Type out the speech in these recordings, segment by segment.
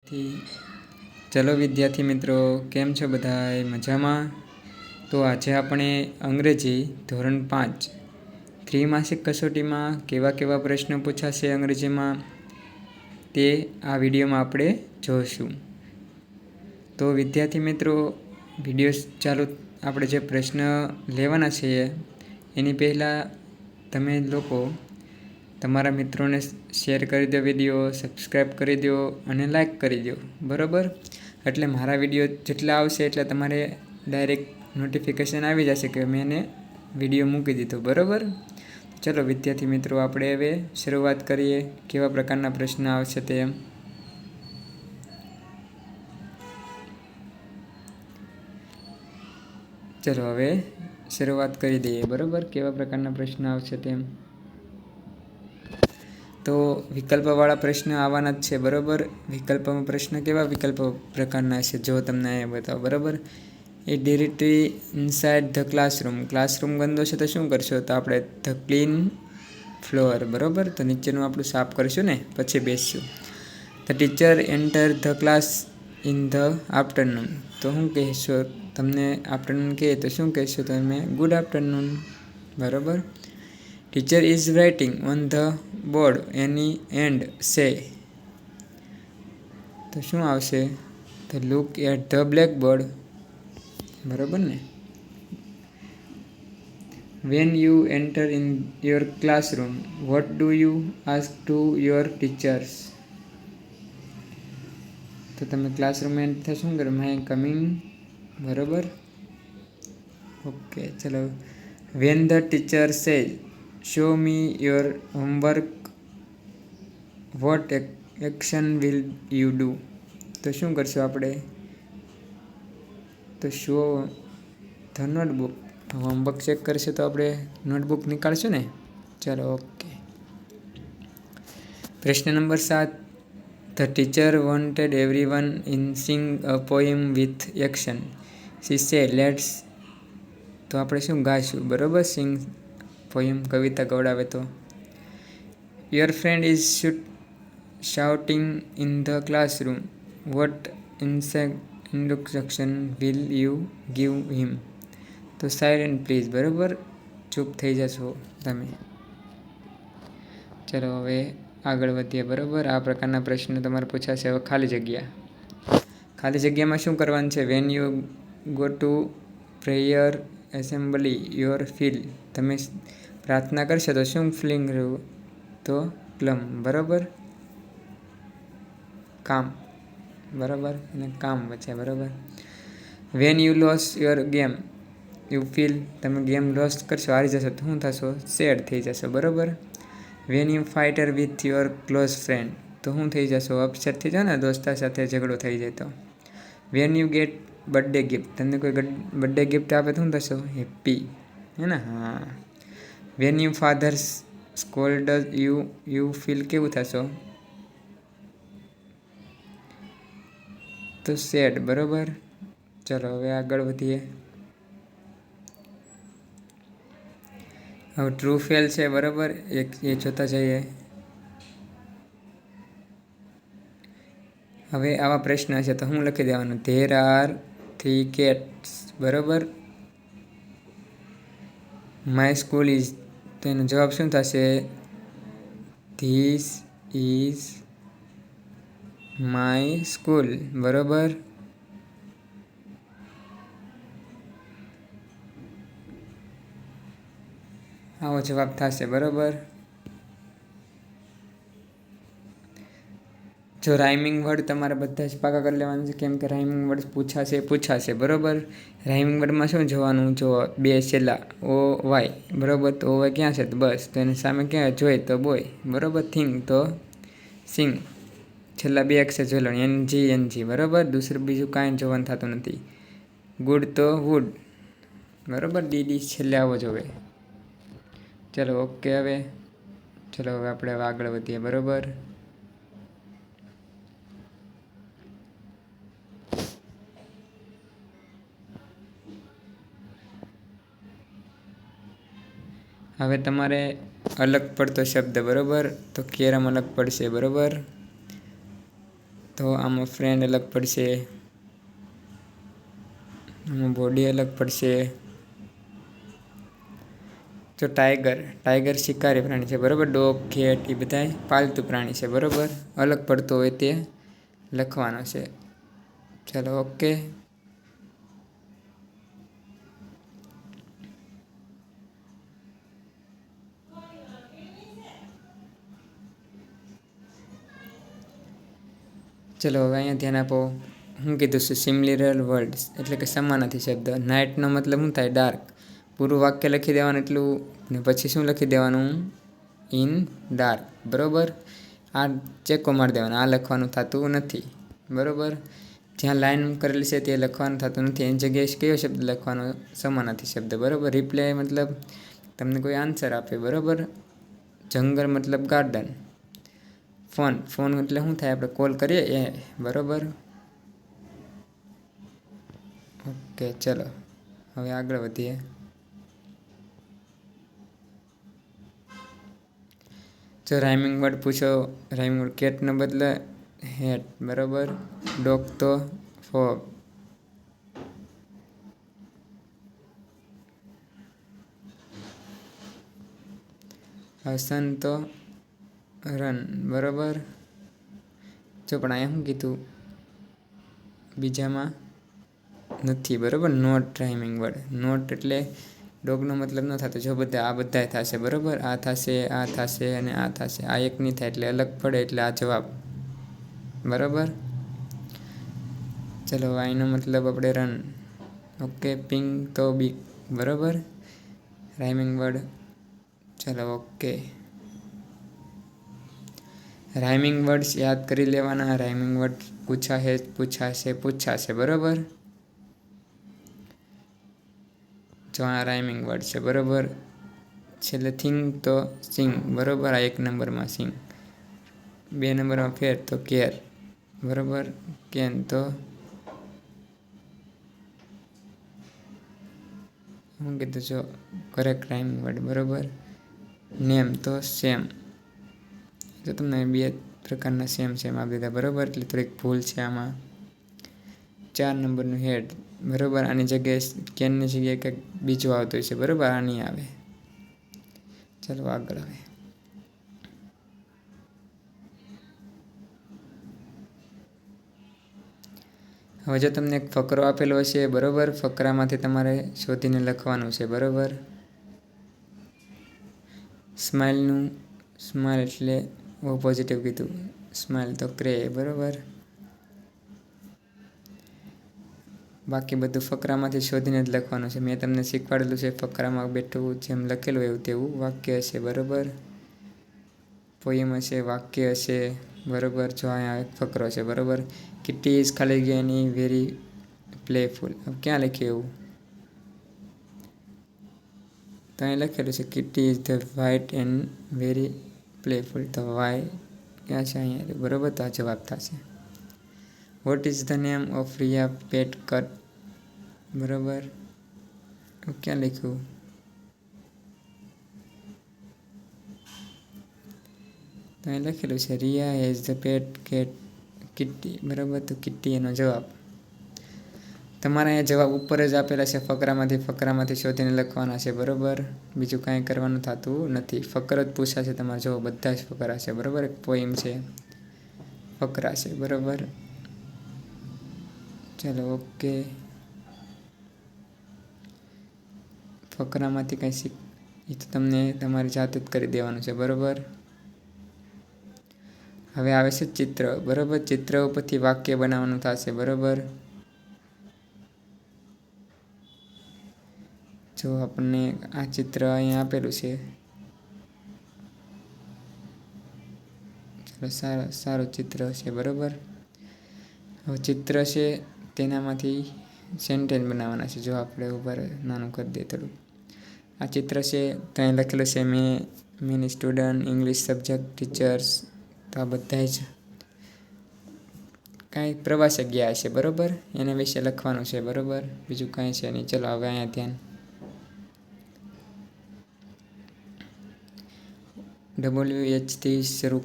ચલો વિદ્યાર્થી મિત્રો, કેમ છો બધાય? મજામાં? તો આજે આપણે અંગ્રેજી ધોરણ 5 ત્રિમાસિક કસોટીમાં કેવા કેવા પ્રશ્નો પૂછાશે અંગ્રેજીમાં તે આ વિડીયોમાં આપણે જોઈશું. તો વિદ્યાર્થી મિત્રો, વિડીયો ચાલુ આપણે જે પ્રશ્ન લેવાના છીએ એની પહેલાં તમે લોકો તમારા મિત્રોને શેર કરી દો, વિડીયો સબસ્ક્રાઈબ કરી દો અને લાઈક કરી દો, બરાબર? એટલે મારા વિડીયો જેટલા આવશે એટલે તમારે ડાયરેક્ટ નોટિફિકેશન આવી જશે કે મેં એને વિડીયો મૂકી દીધો, બરાબર? ચલો વિદ્યાર્થી મિત્રો, આપણે હવે શરૂઆત કરીએ કેવા પ્રકારના પ્રશ્ન આવશે તે. ચલો હવે શરૂઆત કરી દઈએ, બરાબર? કેવા પ્રકારના પ્રશ્ન આવશે તેમ. તો વિકલ્પવાળા પ્રશ્ન આવવાના જ છે, બરાબર? વિકલ્પમાં પ્રશ્ન કેવા વિકલ્પ પ્રકારના છે જો તમને એ બતાવો, બરાબર? એ directory inside the classroom. Classroom ગંદો છે તો શું કરશો? તો આપણે ધ ક્લીન ફ્લોર, બરાબર? તો નીચેનું આપણું સાફ કરશું ને પછી બેસશું. The teacher enter the class in the afternoon. તો શું કહેશો? તમને આફ્ટરનૂન કહે તો શું કહેશો તમે? ગુડ આફ્ટરનૂન, બરાબર? Teacher is writing on the board any and say. તો શું આવશે? તો લુક એટ ધ બ્લેકબોર્ડ, બરાબર ને? When you enter in your classroom, what do you ask to your teachers. તો તમે ક્લાસરૂમ એન્ટર શું કરો? માય કમિંગ, બરાબર? ઓકે, ચલો. When the teacher says show me your homework, what action will you do. તો શું કરશું આપણે? તો show the notebook. Homework check કરશે તો આપણે નોટબુક નીકાળશું ને. ચલો, ઓકે. પ્રશ્ન number 7. The teacher wanted everyone in sing a poem with action. She said let's. તો આપણે શું ગાઈશું? બરાબર? સિંગ પોએમ, કવિતા ગવડાવે તો. Your friend is shouting in the classroom, what instruction will you give him. તો સાયલેન્ટ પ્લીઝ, બરાબર? ચૂપ થઈ જશો તમે. ચલો હવે આગળ વધીએ, બરાબર? આ પ્રકારના પ્રશ્નો તમારે પૂછાશે. હવે ખાલી જગ્યા. ખાલી જગ્યામાં શું કરવાનું છે? When you go to prayer assembly your feel. તમે પ્રાર્થના કરશો તો શું ફિલિંગ રહ્યું? તો ક્લમ, બરાબર? કામ, બરાબર? અને કામ વચ્ચે, બરાબર? When you loss your game you feel. તમે ગેમ લોસ કરશો, હારી જશો તો શું થશો? સેડ થઈ જશો, બરાબર? When you fighter with your close friend. તો શું થઈ જશો? અપસેટ થઈ જાઓ ને, દોસ્તા સાથે ઝઘડો થઈ જાય તો. When you get birthday gift. તમને કોઈ બર્થડે ગિફ્ટ આપે તો શું થશો? હેપી, હે ને? હા. When you father scold you feel કેવું થશો? તો સેડ, બરાબર? ચલો હવે આગળ વધીએ. હવે ટ્રુ ફેલ છે, બરાબર? એ જોતા જઈએ. હવે આવા પ્રશ્ન છે તો હું લખી દેવાનું? ધેર આર 3 cats, બરાબર? My school is. તો એનો જવાબ શું થશે? ધીસ ઇઝ માય સ્કૂલ, બરાબર? આવો જવાબ થશે, બરાબર? જો રાઇમિંગ વર્ડ તમારે બધા જ પાકા કરી લેવાનું છે, કેમ કે રાઇમિંગ વર્ડ પૂછાશે, બરાબર? રાઇમિંગ વર્ડમાં શું જોવાનું? જો બે છેલ્લા ઓ વાય, બરાબર? તો ઓ વાય ક્યાં છે? તો બસ. તો એની સામે ક્યાં? જોઈ તો બોય, બરાબર? થિંક તો સિંગ. છેલ્લા બે અક્ષર જોઈ લો, એનજી, બરાબર? બીજું કાંઈ જોવાનું થતું નથી. ગુડ તો વુડ, બરાબર? ડીડી છેલ્લે આવો જોવે. ચલો, ઓકે. હવે આપણે આગળ વધીએ, બરાબર? હવે તમારે અલગ પડતો શબ્દ, બરાબર? તો કેરમ અલગ પડશે, બરાબર? તો આમાં ફ્રેન્ડ અલગ પડશે, આમાં બોડી અલગ પડશે. તો ટાઈગર શિકારી પ્રાણી છે બરાબર. ડોગ, કેટ એ બધા પાલતુ પ્રાણી છે બરાબર. અલગ પડતો હોય તે લખવાનો છે. ચાલો ઓકે. ચલો હવે અહીંયા ધ્યાન આપો. હું કીધું છે સિમિલર વર્ડ્સ એટલે કે સમાનાર્થી શબ્દ. નાઇટનો મતલબ શું થાય? ડાર્ક. પૂરું વાક્ય લખી દેવાનું એટલું ને પછી શું લખી દેવાનું? ઇન ડાર્ક બરાબર. આ ચેકો મારી દેવાનો, આ લખવાનું થતું નથી બરાબર. જ્યાં લાઈન કરેલી છે તે લખવાનું થતું નથી, એની જગ્યાએ કયો શબ્દ લખવાનો? સમાનાર્થી શબ્દ બરાબર. રિપ્લાય મતલબ તમને કોઈ આન્સર આપે બરાબર. જંગલ મતલબ ગાર્ડન. ફોન એટલે શું થાય? આપણે કોલ કરીએ એ બરાબર. ઓકે ચલો હવે આગળ વધીએ. જો રાઇમિંગ વર્ડ પૂછો, રાઇમિંગ વર્ડ કેટનો બદલે હેટ બરાબર. ડોગ તો ફોગ. હસન તો રન બરાબર. જો પણ અહીંયા શું કીધું? બીજામાં નથી બરાબર. Not rhyming word. નોટ એટલે ડોગનો મતલબ ન થતો. જો આ બધા થશે બરાબર. આ થશે, આ થશે અને આ થશે. આ એક નહીં થાય એટલે અલગ પડે એટલે આ જવાબ બરાબર. ચલો આઈનો મતલબ આપણે રન. ઓકે. પિંક તો બીક બરાબર. Rhyming word. ચલો ઓકે. રાઇમિંગ વર્ડ્સ યાદ કરી લેવાના. રાઇમિંગ વર્ડ પૂછાશે બરાબર. જો આ રાઇમિંગ વર્ડ છે બરાબર. છેલ્લે થિંગ તો સિંગ બરાબર. આ 1 નંબરમાં સિંગ. 2 નંબરમાં ફેર તો કેર બરાબર. કેન તો હું કીધું જો કરેક્ટ રાઇમિંગ વર્ડ બરાબર. નેમ તો સેમ. જો તમને 2 પ્રકારના સેમ આપી દીધા બરાબર એટલે થોડીક ભૂલ છે આમાં. 4 નંબરનું હેડ બરાબર. આની જગ્યાએ કેનની જગ્યાએ કંઈક બીજું આવતું છે બરાબર. આ નહીં આવે. ચાલો આગળ આવે. હવે જો તમને એક ફકરો આપેલો હશે બરાબર. ફકરામાંથી તમારે શોધીને લખવાનું છે બરાબર. સ્માઇલ એટલે પોઝિટિવ કીધું. સ્માઇલ તો ક્રે બરાબર. બાકી બધું ફકરામાંથી શોધીને જ લખવાનું છે. મેં તમને શીખવાડેલું છે ફકરામાં બેઠું જેમ લખેલું એવું તેવું વાક્ય હશે બરાબર. પોયમ હશે, વાક્ય હશે બરાબર. જો અહીંયા એક ફકરો છે બરાબર. કિટ્ટી ઇઝ ખાલી ગઈ એની વેરી પ્લેફુલ. ક્યાં લખ્યું એવું? તો અહીં લખેલું છે Kitty is the white and very playful. તો વાય ક્યાં છે? અહીંયા બરાબર. તો આ જવાબ થશે. What is the name of Riya pet cat બરાબર. ક્યાં લખ્યું? તો અહીં લખેલું છે Riya has the pet cat Kitty બરાબર. તો કિટ્ટી એનો જવાબ. તમારા અહીંયા જવાબ ઉપર જ આપેલા છે. ફકરામાંથી શોધીને લખવાના છે બરાબર. બીજું કાંઈ કરવાનું થતું નથી. ફકર જ પૂછાશે તમારે. જો બધા જ ફકરા છે બરાબર. એક પોઈમ છે, ફકરા છે બરાબર. ચાલો ઓકે. ફકરામાંથી કંઈ એ તો તમને તમારી જાતે જ કરી દેવાનું છે બરાબર. હવે આવે છે ચિત્ર બરાબર. ચિત્ર ઉપરથી વાક્ય બનાવવાનું થશે બરાબર. જો આપણને આ ચિત્ર અહીંયા આપેલું છે. ચલો સારું ચિત્ર છે બરાબર. હવે ચિત્ર છે તેનામાંથી સેન્ટેન્સ બનાવવાના છે. જો આપણે ઉપર નાનું કરી દઈએ થોડું. આ ચિત્ર છે તો અહીં લખેલું છે many student English subject teachers. તો આ બધા જ કાંઈ પ્રવાસે ગયા છે બરાબર. એના વિશે લખવાનું છે બરાબર. બીજું કાંઈ છે નહીં. ચલો હવે અહીંયા ધ્યાન. WH થી શરૂ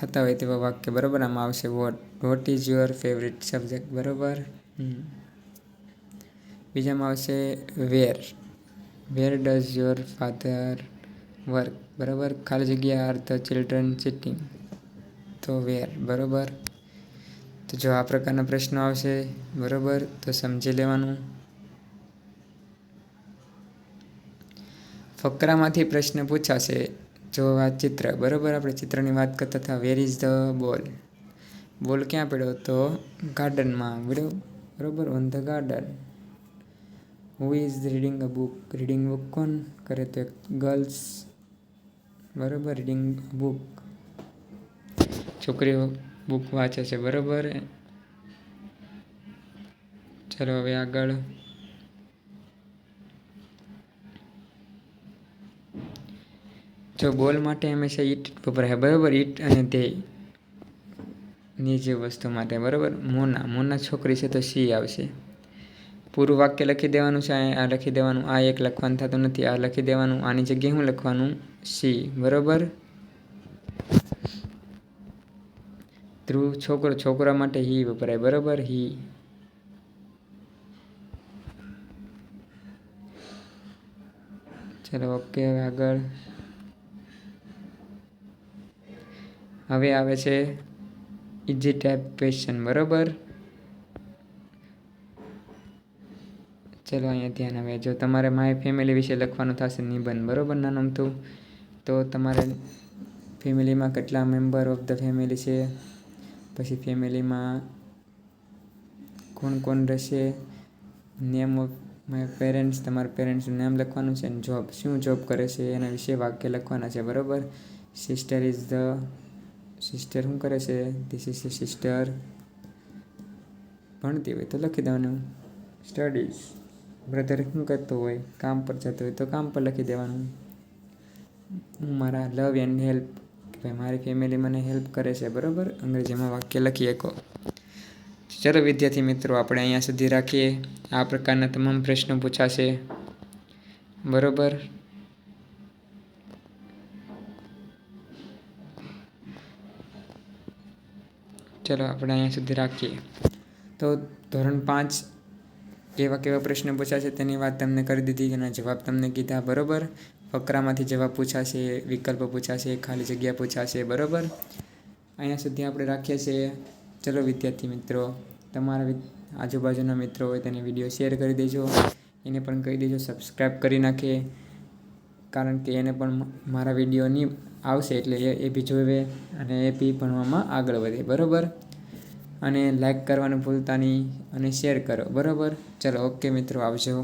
થતા હોય તેવા વાક્ય. બરાબર, આમાં આવશે what is your favourite subject. બરાબર. બીજામાં આવશે where does your father work. બરાબર, ખાલી જગ્યા આર ધ ચિલ્ડ્રન સિટિંગ, તો વેર. બરાબર, તો જો આ પ્રકારના પ્રશ્નો આવશે, બરાબર, તો સમજી લેવાનું. ફકરામાંથી પ્રશ્ન પૂછાશે. જો આ ચિત્ર, બરાબર, આપણે ચિત્રની વાત કરતા હતા. Where is the ball? બોલ ક્યાં પડ્યો? તો ગાર્ડનમાં પડ્યો. બરાબર, on the garden. Who is reading a book? Reading book કોણ કરે? તો ગર્લ્સ. બરાબર, રીડિંગ બુક, છોકરીઓ બુક વાંચે છે. બરાબર, ચલો હવે આગળ. જો બોલ માટે હંમેશા ઈટ વપરાય. બરાબર, ઈટ અને તે ની જે વસ્તુ માટે. બરાબર, મોના છોકરી છે તો સી આવશે. પૂરું વાક્ય લખી દેવાનું છે. આ લખી દેવાનું. આ એક લખવાનું થતું નથી, આ લખી દેવાનું. આની જગ્યાએ શું લખવાનું? સી. બરાબર, ધ્રુવ છોકરા માટે હી વપરાય. બરાબર, હી. ચલો ઓકે, હવે આગળ. હવે આવે છે ઇઝી ટાઈપ ક્વેશ્ચન. બરાબર, ચલો અહીંયા ધ્યાન આવે. જો તમારે માય ફેમિલી વિશે લખવાનું થશે નિબંધ. બરાબર, નાનું તો તમારે ફેમિલીમાં કેટલા મેમ્બર ઓફ ધ ફેમિલી છે, પછી ફેમિલીમાં કોણ કોણ રહેશે, નેમ ઓફ માય પેરેન્ટ્સ, તમારા પેરેન્ટ્સનું નામ લખવાનું છે. અને જોબ, શું જોબ કરે છે એના વિશે વાક્ય લખવાના છે. બરાબર, સિસ્ટર શું કરે છે? This is sister. ભણતી હોય તો લખી દેવાનું સ્ટડીઝ. બ્રધર શું કરતો હોય? કામ પર જતો હોય તો કામ પર લખી દેવાનું. હું મારા લવ એન્ડ હેલ્પ, કે ભાઈ મારી ફેમિલી મને હેલ્પ કરે છે. બરાબર, અંગ્રેજીમાં વાક્ય લખી શકો. ચલો વિદ્યાર્થી મિત્રો, આપણે અહીંયા સુધી રાખીએ. આ પ્રકારના તમામ પ્રશ્નો પૂછાશે. બરાબર, ચલો આપણે અહીંયા સુધી રાખીએ. તો ધોરણ 5 કેવા પ્રશ્નો પૂછાશે તેની વાત તમને કરી દીધી, એના જવાબ તમને કીધા. બરાબર, ફકરામાંથી જવાબ પૂછાશે, વિકલ્પો પૂછાશે, ખાલી જગ્યા પૂછાશે. બરાબર, અહીંયા સુધી આપણે રાખીએ છીએ. ચલો વિદ્યાર્થી મિત્રો, તમારા આજુબાજુના મિત્રો હોય તેને વિડીયો શેર કરી દેજો. એને પણ કહી દેજો સબસ્ક્રાઈબ કરી નાખે, કારણ કે એને પણ મારા વિડીયો નહીં આવશે એટલે એ બી જોવે અને એ બી ભણવામાં આગળ વધે. બરાબર, અને લાઈક કરવાનું ભૂલતા નહીં અને શેર કરો. બરાબર, ચલો ઓકે મિત્રો, આવજો.